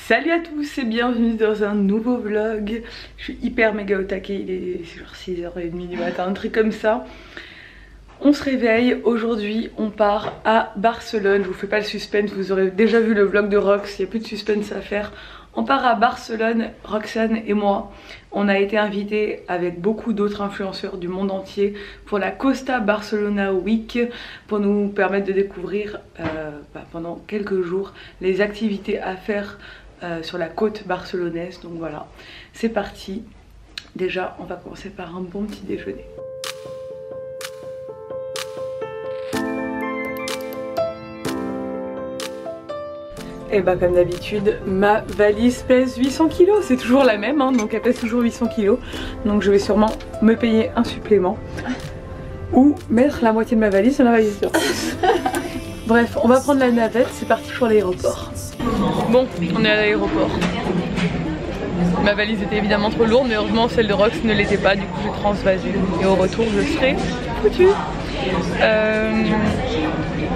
Salut à tous et bienvenue dans un nouveau vlog. Je suis hyper méga au taquet, il est genre 6h30 du matin, un truc comme ça. On se réveille, aujourd'hui on part à Barcelone. Je vous fais pas le suspense, vous aurez déjà vu le vlog de Rox, il n'y a plus de suspense à faire. On part à Barcelone, Roxane et moi. On a été invités avec beaucoup d'autres influenceurs du monde entier pour la Costa Barcelona Week, pour nous permettre de découvrir pendant quelques jours les activités à faire sur la côte barcelonaise. Donc voilà, c'est parti. Déjà on va commencer par un bon petit déjeuner. Et bah comme d'habitude, ma valise pèse 800 kg, c'est toujours la même, hein, donc elle pèse toujours 800 kg. Donc je vais sûrement me payer un supplément ou mettre la moitié de ma valise dans la valise de Rox. Bref, on va prendre la navette, c'est parti pour l'aéroport. Bon, on est à l'aéroport. Ma valise était évidemment trop lourde, mais heureusement celle de Rox ne l'était pas, du coup j'ai transvasé. Et au retour je serai foutue.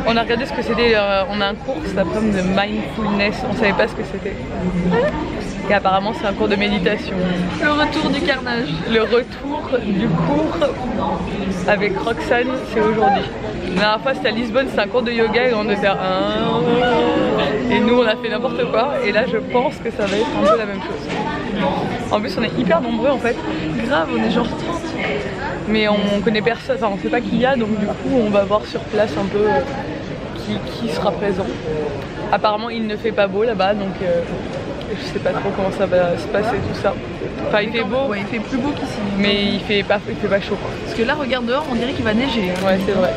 On a regardé ce que c'était, on a un cours cet après-midi de mindfulness, on savait pas ce que c'était. Et apparemment c'est un cours de méditation. Le retour du carnage. Le retour du cours avec Roxane, c'est aujourd'hui. La dernière fois c'était à Lisbonne, c'était un cours de yoga et on devait faire un... Et nous on a fait n'importe quoi et là je pense que ça va être un peu la même chose. En plus on est hyper nombreux en fait. Grave, on est genre 30. Mais on connaît personne, enfin on sait pas qui y a, donc du coup on va voir sur place un peu qui sera présent. Apparemment il ne fait pas beau là-bas, donc je sais pas trop comment ça va se passer tout ça. Enfin il fait beau, ouais, il fait plus beau qu'ici. Mais il fait pas chaud quoi. Parce que là regarde dehors, on dirait qu'il va neiger. Ouais c'est vrai.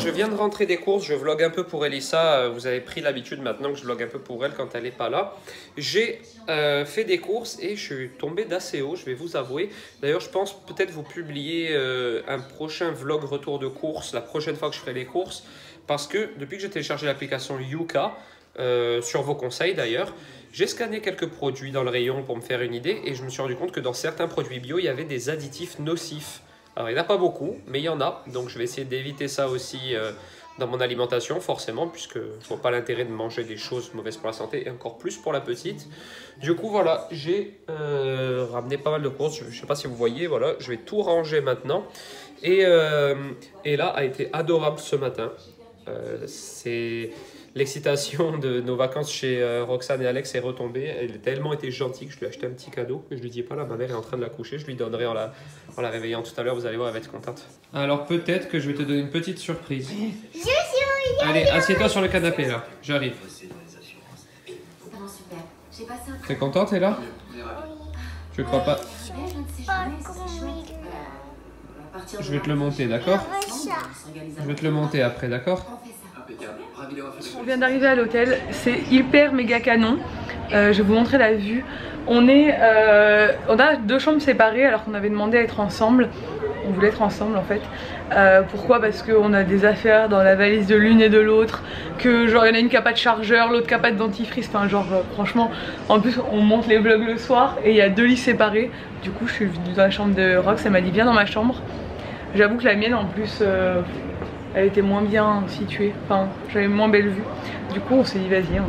Je viens de rentrer des courses, je vlog un peu pour Elissa, vous avez pris l'habitude maintenant que je vlog un peu pour elle quand elle n'est pas là. J'ai fait des courses et je suis tombé d'assez haut, je vais vous avouer. D'ailleurs je pense peut-être vous publier un prochain vlog retour de course, la prochaine fois que je ferai les courses. Parce que depuis que j'ai téléchargé l'application Yuka, sur vos conseils d'ailleurs, j'ai scanné quelques produits dans le rayon pour me faire une idée. Et je me suis rendu compte que dans certains produits bio, il y avait des additifs nocifs. Alors il n'y en a pas beaucoup, mais il y en a, donc je vais essayer d'éviter ça aussi dans mon alimentation forcément, puisque je ne vois pas l'intérêt de manger des choses mauvaises pour la santé, et encore plus pour la petite. Du coup voilà, j'ai ramené pas mal de courses, je ne sais pas si vous voyez, voilà, je vais tout ranger maintenant. Et là a été adorable ce matin, c'est... L'excitation de nos vacances chez Roxane et Alex est retombée. Elle a tellement été gentille que je lui ai acheté un petit cadeau. Je lui dis pas là, ma mère est en train de la coucher. Je lui donnerai en la réveillant tout à l'heure. Vous allez voir, elle va être contente. Alors peut-être que je vais te donner une petite surprise. Allez, assieds-toi sur le canapé là. J'arrive. T'es contente, t'es là? Je crois pas. Je vais te le monter, d'accord? Je vais te le monter après, d'accord? On vient d'arriver à l'hôtel, c'est hyper méga canon. Je vais vous montrer la vue. On a deux chambres séparées alors qu'on avait demandé à être ensemble. On voulait être ensemble en fait. Pourquoi? Parce qu'on a des affaires dans la valise de l'une et de l'autre. Que genre il y en a une qui a pas de chargeur, l'autre qui a pas de dentifrice. Enfin genre franchement, en plus on monte les vlogs le soir et il y a deux lits séparés. Du coup je suis venue dans la chambre de Rox, elle m'a dit viens dans ma chambre. J'avoue que la mienne en plus... elle était moins bien située, enfin j'avais moins belle vue. Du coup on s'est dit vas-y,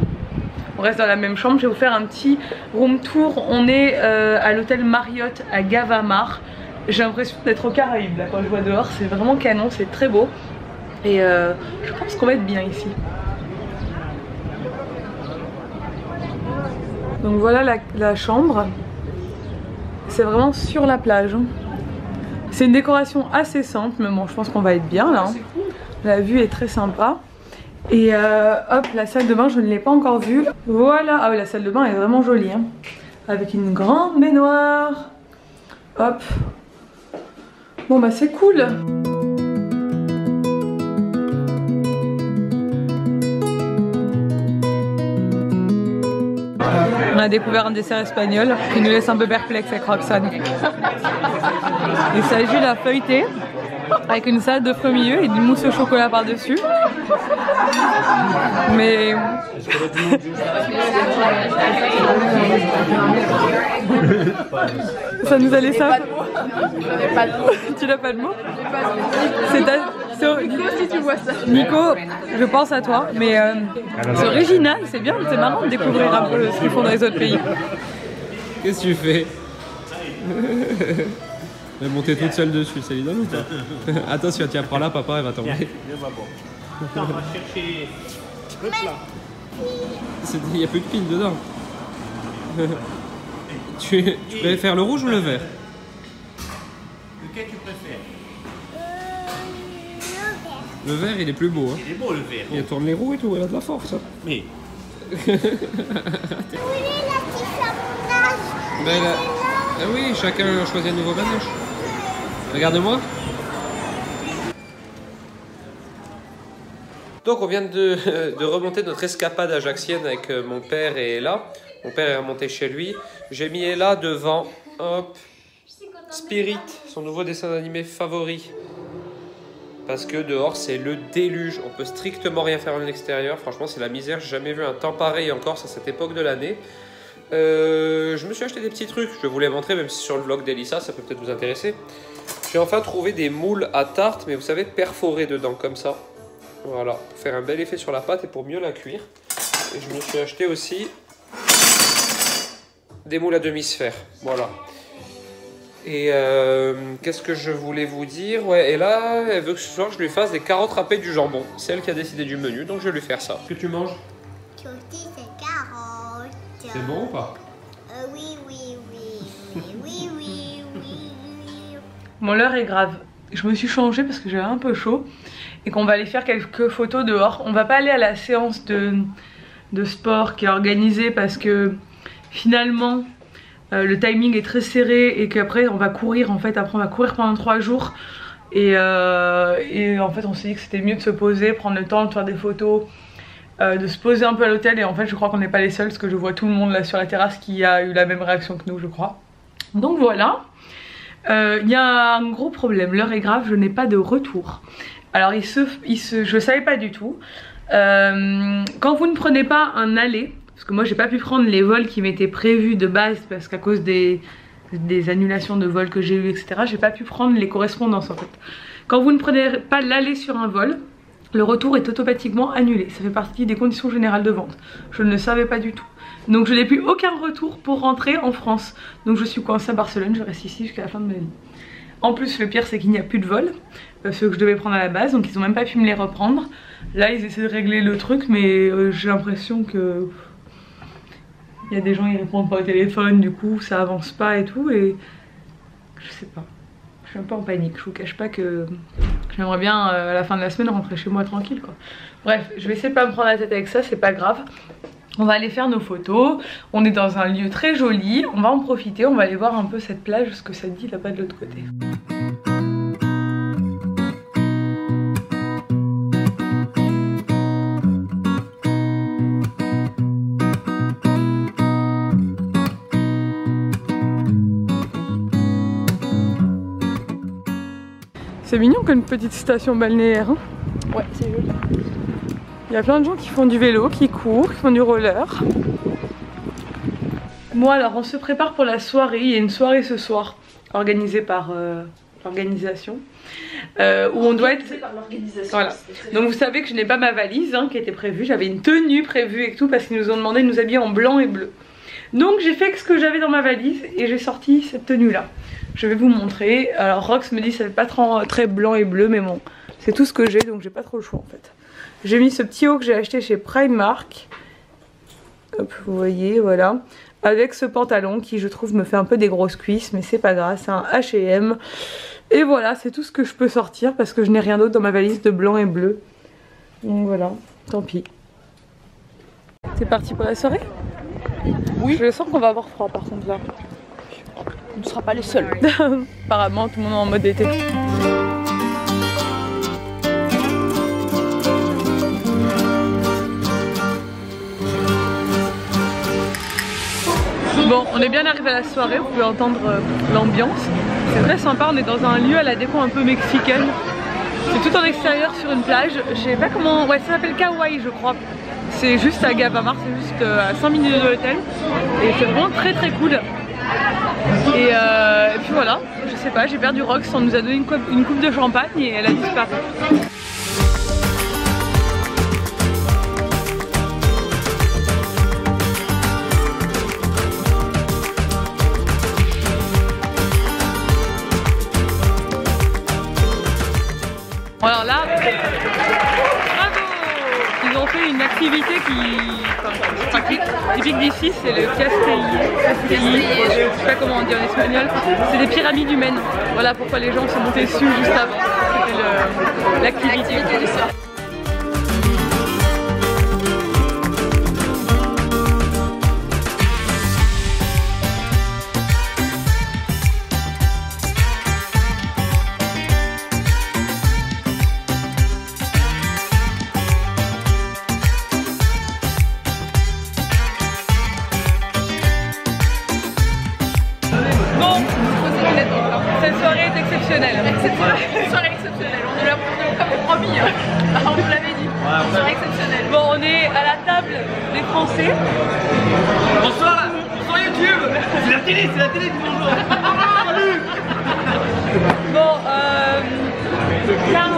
on reste dans la même chambre. Je vais vous faire un petit room tour. On est à l'hôtel Marriott à Gavamar. J'ai l'impression d'être aux Caraïbes là quand je vois dehors, c'est vraiment canon, c'est très beau. Et je pense qu'on va être bien ici. Donc voilà la chambre. C'est vraiment sur la plage. C'est une décoration assez simple, mais bon je pense qu'on va être bien là. La vue est très sympa. Et hop, la salle de bain je ne l'ai pas encore vue. Voilà, ah oui la salle de bain est vraiment jolie hein. Avec une grande baignoire. Hop. Bon bah c'est cool. On a découvert un dessert espagnol qui nous laisse un peu perplexe avec Roxane. Il s'agit de la feuilletée avec une salade de fruits au milieu et du mousse au chocolat par-dessus. Mais... ça nous a laissé un... Tu n'as pas de mots? C'est Nico, si tu vois ça. Nico, je pense à toi, mais c'est original, c'est bien, c'est marrant de découvrir un peu ce qu'ils font dans les autres pays. Qu'est-ce que tu fais? Elle va monter toute seule dessus, ça lui donne ou pas? Attention, tiens, prends là, papa, elle va tomber. Attends, on va chercher. Il n'y a plus de pile dedans. Tu préfères le rouge ou le vert? Lequel tu préfères? Le vert, il est plus beau. Hein. Il est beau le vert. Il tourne les roues et tout, elle a de la force. Mais. Ah oui, chacun choisit un nouveau ganache. Regarde-moi. Donc on vient de remonter notre escapade ajaxienne avec mon père et Ella. Mon père est remonté chez lui. J'ai mis Ella devant, hop, Spirit, son nouveau dessin animé favori. Parce que dehors c'est le déluge, on peut strictement rien faire en extérieur. Franchement c'est la misère, j'ai jamais vu un temps pareil en Corse à cette époque de l'année. Je me suis acheté des petits trucs, je vais vous les montrer même si sur le vlog d'Elissa ça peut peut-être vous intéresser. J'ai enfin trouvé des moules à tarte, mais vous savez perforés dedans comme ça. Voilà, pour faire un bel effet sur la pâte et pour mieux la cuire. Et je me suis acheté aussi des moules à demi-sphère, voilà. Et qu'est-ce que je voulais vous dire? Ouais, et là, elle veut que ce soir je lui fasse des carottes râpées du jambon. C'est elle qui a décidé du menu, donc je vais lui faire ça. Qu'est-ce que tu manges? Saucisses et carottes. C'est bon ou pas? Oui. Bon, l'heure est grave. Je me suis changée parce que j'avais un peu chaud et qu'on va aller faire quelques photos dehors. On va pas aller à la séance de sport qui est organisée parce que finalement le timing est très serré et qu'après on va courir en fait. Après on va courir pendant 3 jours et en fait on s'est dit que c'était mieux de se poser, prendre le temps de faire des photos, de se poser un peu à l'hôtel. Et en fait je crois qu'on n'est pas les seuls parce que je vois tout le monde là sur la terrasse qui a eu la même réaction que nous, je crois. Donc voilà. Il y a un gros problème, l'heure est grave, je n'ai pas de retour. Alors je savais pas du tout. Quand vous ne prenez pas un aller, parce que moi j'ai pas pu prendre les vols qui m'étaient prévus de base parce qu'à cause des annulations de vols que j'ai eu, etc., j'ai pas pu prendre les correspondances en fait. Quand vous ne prenez pas l'aller sur un vol, le retour est automatiquement annulé. Ça fait partie des conditions générales de vente. Je ne le savais pas du tout. Donc je n'ai plus aucun retour pour rentrer en France. Donc je suis coincée à Barcelone, je reste ici jusqu'à la fin de ma vie. En plus le pire c'est qu'il n'y a plus de vol, ceux que je devais prendre à la base, donc ils n'ont même pas pu me les reprendre. Là ils essaient de régler le truc mais j'ai l'impression que... il y a des gens qui répondent pas au téléphone, du coup ça avance pas et tout et... je sais pas. Je suis un peu en panique, je vous cache pas que j'aimerais bien à la fin de la semaine rentrer chez moi tranquille quoi. Bref, je vais essayer de pas me prendre la tête avec ça, c'est pas grave. On va aller faire nos photos, on est dans un lieu très joli, on va en profiter, on va aller voir un peu cette plage, ce que ça dit là-bas de l'autre côté. C'est mignon comme une petite station balnéaire. Hein. Ouais, c'est joli. Il y a plein de gens qui font du vélo, qui courent, qui font du roller. Bon alors on se prépare pour la soirée, il y a une soirée ce soir organisée par l'organisation où on doit être... Voilà. Donc vous savez que je n'ai pas ma valise hein, qui était prévue, j'avais une tenue prévue et tout parce qu'ils nous ont demandé de nous habiller en blanc et bleu. Donc j'ai fait ce que j'avais dans ma valise et j'ai sorti cette tenue là. Je vais vous montrer. Alors Rox me dit que ça fait pas très blanc et bleu mais bon c'est tout ce que j'ai donc j'ai pas trop le choix en fait. J'ai mis ce petit haut que j'ai acheté chez Primark. Hop, vous voyez, voilà. Avec ce pantalon qui, je trouve, me fait un peu des grosses cuisses. Mais c'est pas grave, c'est un H&M. Et voilà, c'est tout ce que je peux sortir parce que je n'ai rien d'autre dans ma valise de blanc et bleu. Donc voilà, tant pis. C'est parti pour la soirée? Oui. Je sens qu'on va avoir froid par contre là. On ne sera pas les seuls. Apparemment, tout le monde est en mode été. Bon, on On est bien arrivé à la soirée, vous pouvez entendre l'ambiance. C'est très sympa, on est dans un lieu à la déco un peu mexicaine. C'est tout en extérieur sur une plage. Je sais pas comment... Ouais, ça s'appelle Kauai, je crois. C'est juste à Gavamar, c'est juste à 5 minutes de l'hôtel. Et c'est vraiment très très cool. Et puis voilà, je sais pas, j'ai perdu Rox, on nous a donné une coupe de champagne et elle a disparu. Bon alors là, bravo! Ils ont fait une activité typique d'ici, c'est le Castelli, je sais pas comment on dit en espagnol, c'est des pyramides humaines. Voilà pourquoi les gens sont montés dessus juste avant, c'était l'activité du soir. Cette soirée est exceptionnelle. Cette soirée exceptionnelle, on nous l'a promis, on nous l'avait dit. Soirée exceptionnelle. Bon, on est à la table des Français. Bonsoir YouTube. C'est la télé, dis bonjour. Bon, Karl.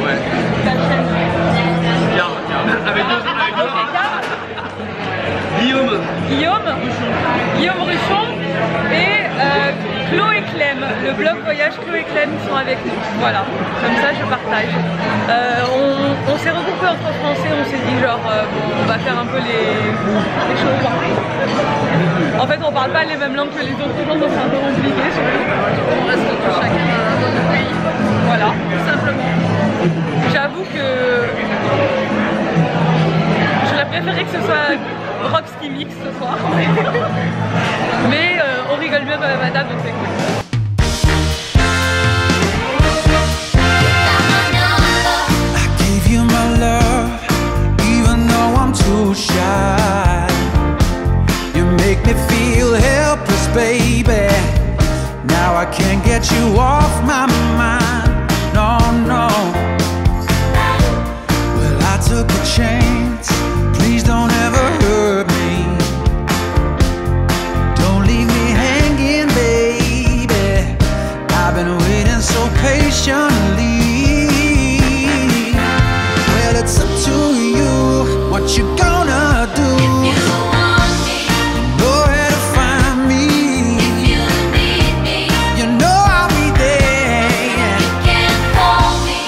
Ouais. Avec Guillaume Ruchon et Chloé Clem, le blog Voyage Chloé Clem sont avec nous. Voilà, comme ça je partage. On s'est regroupé entre Français, on s'est dit genre on va faire un peu les choses. En fait on parle pas les mêmes langues que les autres gens, donc c'est un peu compliqué surtout. On reste chacun dans notre pays. Voilà, tout simplement. J'avoue que j'aurais préféré que ce soit Rox qui mixe ce soir. Mais on rigole bien quand même à table, donc c'est cool. I gave you my love, even though I'm too shy. You make me feel helpless, baby. Now I can't get you off my mind. No, no. Well, I took a chance. Please don't ever hurt me. Don't leave me hanging, baby. I've been waiting so patiently. Well, it's up to you. What you gonna do? If you want me, know where to find me. If you need me, you know I'll be there. You can call me.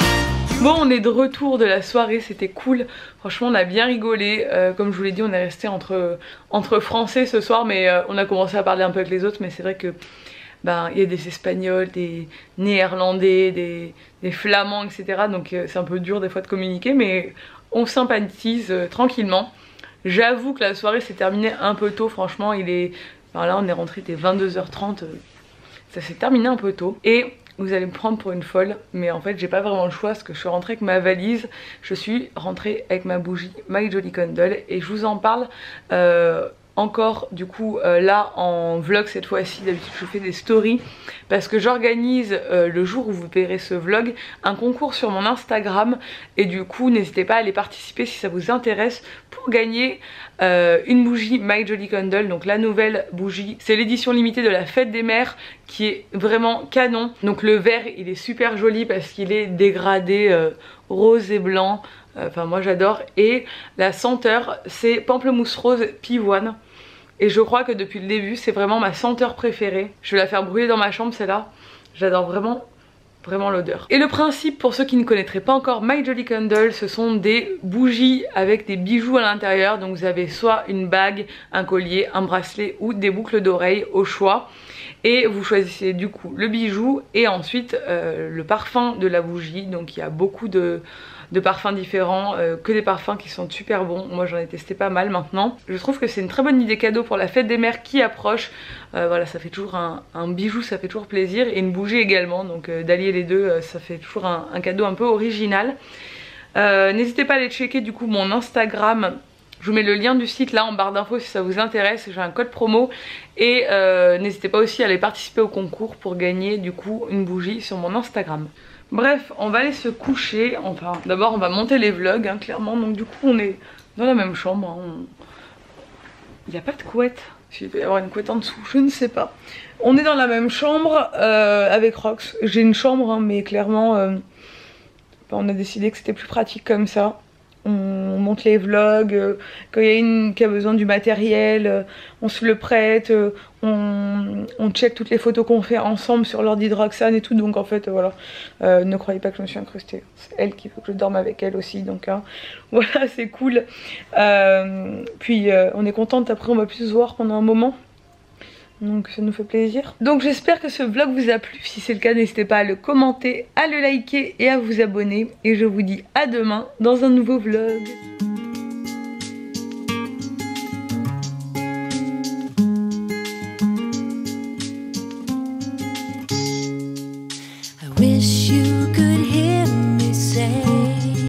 Bon, on est de retour de la soirée, c'était cool. Franchement, on a bien rigolé. Comme je vous l'ai dit, on est resté entre Français ce soir, mais on a commencé à parler un peu avec les autres. Mais c'est vrai que il y a des Espagnols, des Néerlandais, des Flamands, etc. Donc c'est un peu dur des fois de communiquer, mais on sympathise tranquillement. J'avoue que la soirée s'est terminée un peu tôt, franchement. Là, on est rentré, il était 22h30. Ça s'est terminé un peu tôt. Et vous allez me prendre pour une folle, mais en fait j'ai pas vraiment le choix parce que je suis rentrée avec ma valise, je suis rentrée avec ma bougie My Jolly Candle et je vous en parle encore du coup là en vlog cette fois-ci. D'habitude je fais des stories parce que j'organise le jour où vous verrez ce vlog un concours sur mon Instagram et du coup n'hésitez pas à aller participer si ça vous intéresse pour gagner une bougie My Jolly Candle, donc la nouvelle bougie, c'est l'édition limitée de la fête des mères qui est vraiment canon. Donc le vert il est super joli parce qu'il est dégradé rose et blanc. Enfin moi j'adore. Et la senteur c'est pamplemousse rose pivoine. Et je crois que depuis le début c'est vraiment ma senteur préférée. Je vais la faire brûler dans ma chambre celle-là. J'adore vraiment l'odeur. Et le principe pour ceux qui ne connaîtraient pas encore My Jolly Candle, ce sont des bougies avec des bijoux à l'intérieur. Donc vous avez soit une bague, un collier, un bracelet ou des boucles d'oreilles au choix. Et vous choisissez du coup le bijou et ensuite le parfum de la bougie. Donc il y a beaucoup de parfums différents, que des parfums qui sont super bons. Moi j'en ai testé pas mal maintenant. Je trouve que c'est une très bonne idée cadeau pour la fête des mères qui approche. Voilà, ça fait toujours un bijou, ça fait toujours plaisir. Et une bougie également, donc d'allier les deux, ça fait toujours un cadeau un peu original. N'hésitez pas à aller checker du coup mon Instagram Je vous mets le lien du site là en barre d'infos si ça vous intéresse, j'ai un code promo. Et n'hésitez pas aussi à aller participer au concours pour gagner du coup une bougie sur mon Instagram. Bref, on va aller se coucher, enfin d'abord on va monter les vlogs hein, clairement. Donc du coup on est dans la même chambre, hein. Il n'y a pas de couette, il doit y avoir une couette en dessous, je ne sais pas. On est dans la même chambre avec Rox, j'ai une chambre hein, mais clairement on a décidé que c'était plus pratique comme ça. On monte les vlogs, quand il y a une qui a besoin du matériel, on se le prête, on check toutes les photos qu'on fait ensemble sur l'ordi de Roxane et tout. Donc en fait voilà, ne croyez pas que je me suis incrustée, c'est elle qui veut que je dorme avec elle aussi. Donc hein, voilà, c'est cool. Puis on est contente, après on va plus se voir pendant un moment. Donc ça nous fait plaisir. Donc j'espère que ce vlog vous a plu. Si c'est le cas, n'hésitez pas à le commenter, à le liker et à vous abonner. Et je vous dis à demain dans un nouveau vlog.